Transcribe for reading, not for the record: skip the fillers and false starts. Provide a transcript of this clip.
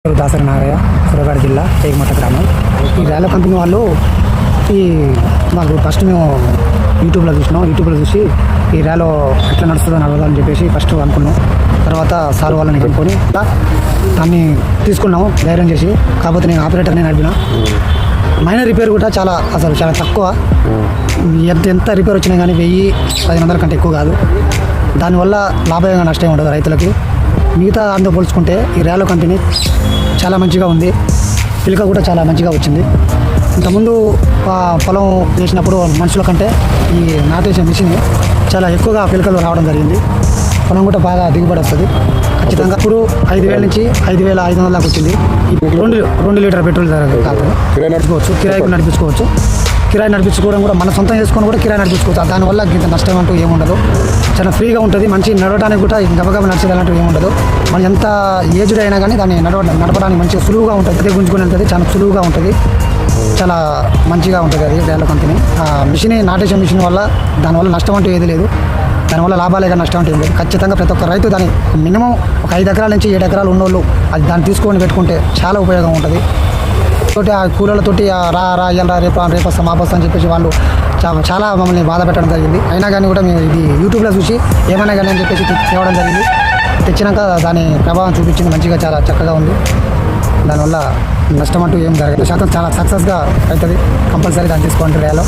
దాసరి నాగయ్య, సూర్యాపేట జిల్లా టేకుమట్ట గ్రామం. ఈ ర్యాలో కంపెనీ వాళ్ళు ఈ మాకు ఫస్ట్ మేము యూట్యూబ్లో చూసి ఈ ర్యాలో ఎట్లా నడుస్తుందో నడవాలని చెప్పేసి ఫస్ట్ అనుకున్నాం. తర్వాత సార్ వాళ్ళని కనుక్కొని దాన్ని తీసుకున్నాము ధైర్యం చేసి. కాకపోతే నేను ఆపరేటర్ని నడిపిన. మైనర్ రిపేర్ కూడా చాలా తక్కువ. ఎంత రిపేర్ వచ్చినా కానీ 1000-1500 కంటే ఎక్కువ కాదు. దానివల్ల లాభంగా నష్టం ఉండదు రైతులకి. మిగతా దాంతో పోల్చుకుంటే ఈ ర్యాలో కంపెనీ చాలా మంచిగా ఉంది. పిలక కూడా చాలా మంచిగా వచ్చింది. ఇంతకుముందు పొలం వేసినప్పుడు మనుషుల కంటే ఈ నాటేసే మిషన్ చాలా ఎక్కువగా పిలకలు రావడం జరిగింది. పొలం కూడా బాగా దిగుబడి వస్తుంది ఖచ్చితంగా. ఇప్పుడు 5000 నుంచి 5500 దాకా వచ్చింది. 2 లీటర్ పెట్రోల్ నడుపుకోవచ్చు, కిరాయికి నడిపించుకోవచ్చు. కిరాయి నడిపించుకోవడం కూడా మన సొంతం చేసుకొని కూడా కిరాయి నడిపించుకోవచ్చు. దానివల్ల ఇంత నష్టం అంటూ ఏముండదు. చాలా ఫ్రీగా ఉంటుంది. మంచి నడవడానికి కూడా గబగబ నడిచేదాలంటూ ఏముండదు. మనం ఎంత ఏజ్డ్ అయినా కానీ దాన్ని నడపడానికి మంచిగా సులువుగా ఉంటుంది. అదే గుంజుకొని వెళ్తుంది, చాలా సులువుగా ఉంటుంది. చాలా మంచిగా ఉంటుంది అది ర్యాలో కంపెనీ. మిషన్ నాటేసే మిషన్ వల్ల దానివల్ల నష్టం అంటూ ఏది లేదు. దానివల్ల లాభాలే కానీ నష్టం అంటే ఏం లేదు. ఖచ్చితంగా ప్రతి ఒక్క రైతు దాన్ని మినిమం ఒక 5 ఎకరాల నుంచి 7 ఎకరాలు ఉన్నోళ్ళు అది దాన్ని తీసుకొని పెట్టుకుంటే చాలా ఉపయోగం ఉంటుంది. తోటి ఆ కూలీలతోటి రా ఇయ్యాల రేపు సమాపస్తా అని చెప్పేసి వాళ్ళు చాలా మమ్మల్ని బాధ పెట్టడం జరిగింది. అయినా కానీ కూడా మేము ఇది యూట్యూబ్లో చూసి ఏమైనా కానీ అని చెప్పేసి తేవడం జరిగింది. తెచ్చినాక దాని ప్రభావం చూపించింది. మంచిగా చాలా చక్కగా ఉంది. దానివల్ల నష్టం అంటూ ఏం జరగదు. శాతం చాలా సక్సెస్గా అవుతుంది. కంపల్సరీ దాన్ని తీసుకోండి ర్యాలో.